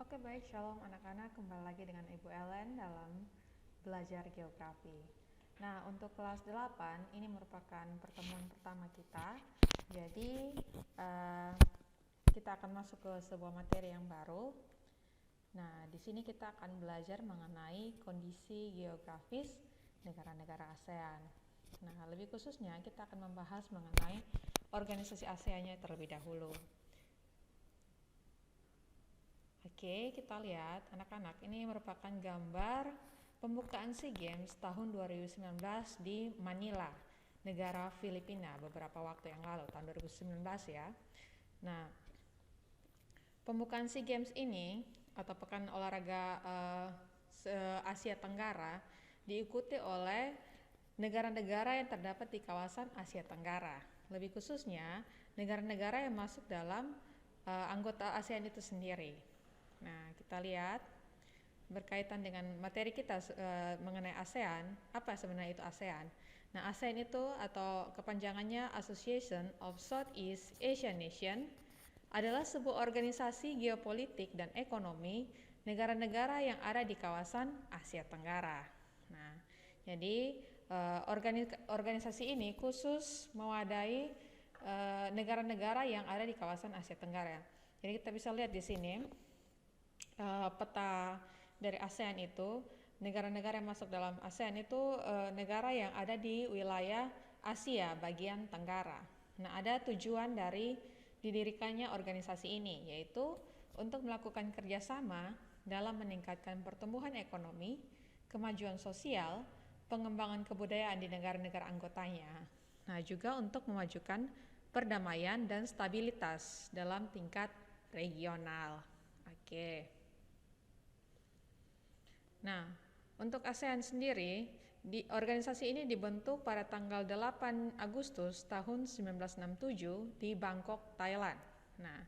Oke baik, shalom anak-anak, kembali lagi dengan Ibu Ellen dalam belajar geografi. Nah, untuk kelas 8 ini merupakan pertemuan pertama kita. Jadi, kita akan masuk ke sebuah materi yang baru. Nah, di sini kita akan belajar mengenai kondisi geografis negara-negara ASEAN. Nah, lebih khususnya kita akan membahas mengenai organisasi ASEAN-nya terlebih dahulu. Oke, kita lihat anak-anak, ini merupakan gambar pembukaan SEA Games tahun 2019 di Manila, negara Filipina, beberapa waktu yang lalu, tahun 2019 ya. Nah, pembukaan SEA Games ini atau Pekan Olahraga Asia Tenggara diikuti oleh negara-negara yang terdapat di kawasan Asia Tenggara. Lebih khususnya, negara-negara yang masuk dalam anggota ASEAN itu sendiri. Nah, kita lihat berkaitan dengan materi kita mengenai ASEAN, apa sebenarnya itu ASEAN? Nah, ASEAN itu atau kepanjangannya Association of Southeast Asian Nation adalah sebuah organisasi geopolitik dan ekonomi negara-negara yang ada di kawasan Asia Tenggara. Nah, jadi organisasi ini khusus mewadahi negara-negara yang ada di kawasan Asia Tenggara. Jadi kita bisa lihat di sini peta dari ASEAN itu, negara-negara yang masuk dalam ASEAN itu negara yang ada di wilayah Asia bagian Tenggara. Nah, ada tujuan dari didirikannya organisasi ini, yaitu untuk melakukan kerjasama dalam meningkatkan pertumbuhan ekonomi, kemajuan sosial, pengembangan kebudayaan di negara-negara anggotanya. Nah, juga untuk memajukan perdamaian dan stabilitas dalam tingkat regional. Oke. Nah, untuk ASEAN sendiri, organisasi ini dibentuk pada tanggal 8 Agustus tahun 1967 di Bangkok, Thailand. Nah,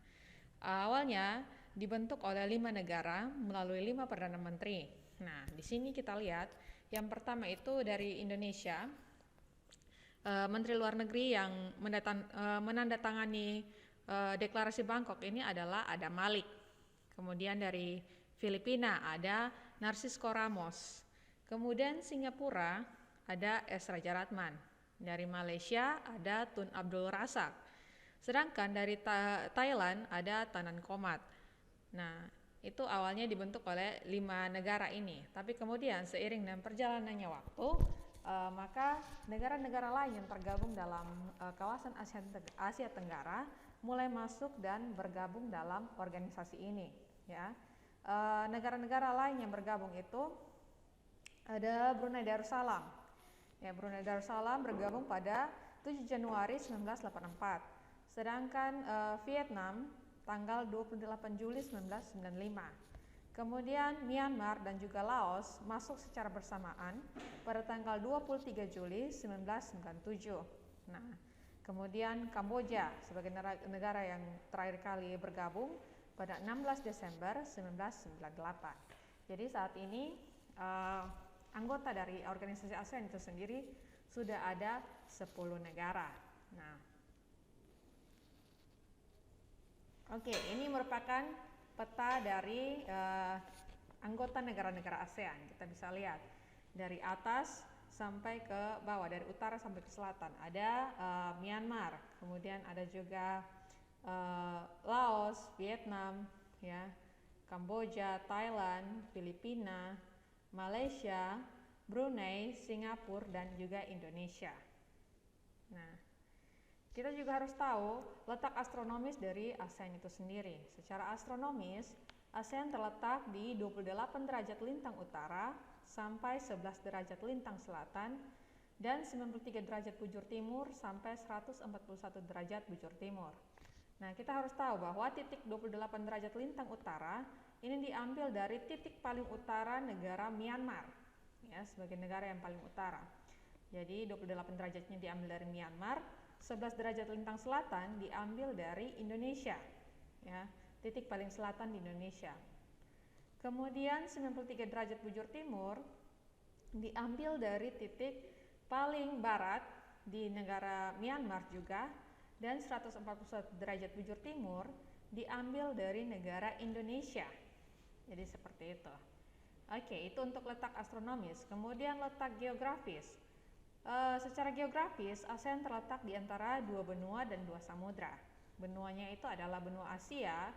awalnya dibentuk oleh 5 negara melalui 5 Perdana Menteri. Nah, di sini kita lihat yang pertama itu dari Indonesia, Menteri Luar Negeri yang menandatangani deklarasi Bangkok ini adalah Adam Malik. Kemudian dari Filipina ada Narcisco Ramos. Kemudian Singapura ada S. Raja Ratman. Dari Malaysia ada Tun Abdul Razak. Sedangkan dari Thailand ada Tanan Komat. Nah, itu awalnya dibentuk oleh 5 negara ini. Tapi kemudian seiring dengan perjalanannya waktu, maka negara-negara lain yang tergabung dalam kawasan Asia Tenggara mulai masuk dan bergabung dalam organisasi ini. Ya, negara-negara lain yang bergabung itu ada Brunei Darussalam. Ya, Brunei Darussalam bergabung pada 7 Januari 1984. Sedangkan Vietnam tanggal 28 Juli 1995. Kemudian Myanmar dan juga Laos masuk secara bersamaan pada tanggal 23 Juli 1997. Nah, kemudian Kamboja sebagai negara yang terakhir kali bergabung pada 16 Desember 1998. Jadi saat ini anggota dari organisasi ASEAN itu sendiri sudah ada 10 negara. Nah, oke, ini merupakan peta dari anggota negara-negara ASEAN. Kita bisa lihat dari atas sampai ke bawah, dari utara sampai ke selatan. Ada Myanmar, kemudian ada juga Laos, Vietnam, ya, Kamboja, Thailand, Filipina, Malaysia, Brunei, Singapura, dan juga Indonesia. Nah, kita juga harus tahu letak astronomis dari ASEAN itu sendiri. Secara astronomis, ASEAN terletak di 28 derajat lintang utara sampai 11 derajat lintang selatan dan 93 derajat bujur timur sampai 141 derajat bujur timur. Nah, kita harus tahu bahwa titik 28 derajat lintang utara ini diambil dari titik paling utara negara Myanmar, ya, sebagai negara yang paling utara. Jadi 28 derajatnya diambil dari Myanmar, 11 derajat lintang selatan diambil dari Indonesia, ya, titik paling selatan di Indonesia. Kemudian 93 derajat bujur timur diambil dari titik paling barat di negara Myanmar juga, dan 141 derajat bujur timur diambil dari negara Indonesia. Jadi seperti itu. Oke, itu untuk letak astronomis. Kemudian letak geografis. Secara geografis, ASEAN terletak di antara dua benua dan dua samudra. Benuanya itu adalah benua Asia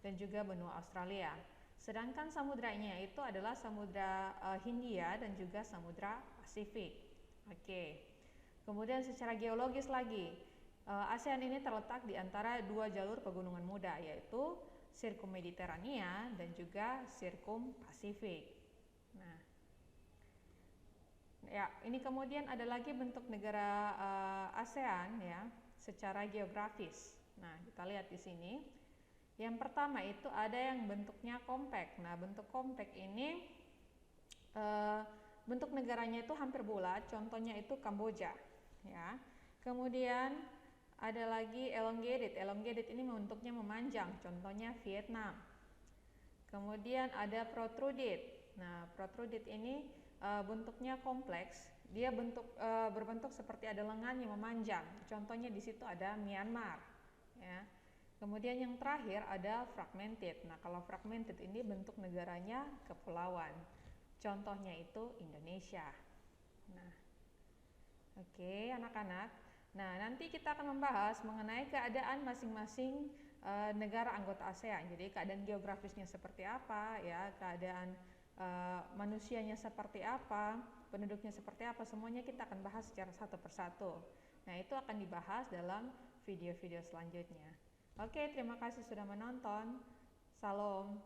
dan juga benua Australia. Sedangkan samudranya itu adalah Samudra Hindia dan juga Samudra Pasifik. Oke. Kemudian secara geologis lagi, ASEAN ini terletak di antara dua jalur pegunungan muda, yaitu Sirkum Mediterania dan juga Sirkum Pasifik. Nah, ya, ini kemudian ada lagi bentuk negara ASEAN ya, secara geografis. Nah, kita lihat di sini. Yang pertama itu ada yang bentuknya compact. Nah, bentuk compact ini bentuk negaranya itu hampir bulat. Contohnya itu Kamboja, ya. Kemudian ada lagi elongated. Elongated ini bentuknya memanjang. Contohnya Vietnam. Kemudian ada protruded. Nah, protruded ini bentuknya kompleks. Dia berbentuk seperti ada lengan yang memanjang. Contohnya di situ ada Myanmar, ya. Kemudian yang terakhir ada fragmented. Nah, kalau fragmented ini bentuk negaranya kepulauan. Contohnya itu Indonesia. Nah, oke, anak-anak. Nah, nanti kita akan membahas mengenai keadaan masing-masing negara anggota ASEAN. Jadi keadaan geografisnya seperti apa, ya, keadaan manusianya seperti apa, penduduknya seperti apa, semuanya kita akan bahas secara satu persatu. Nah, itu akan dibahas dalam video-video selanjutnya. Oke, terima kasih sudah menonton. Salam.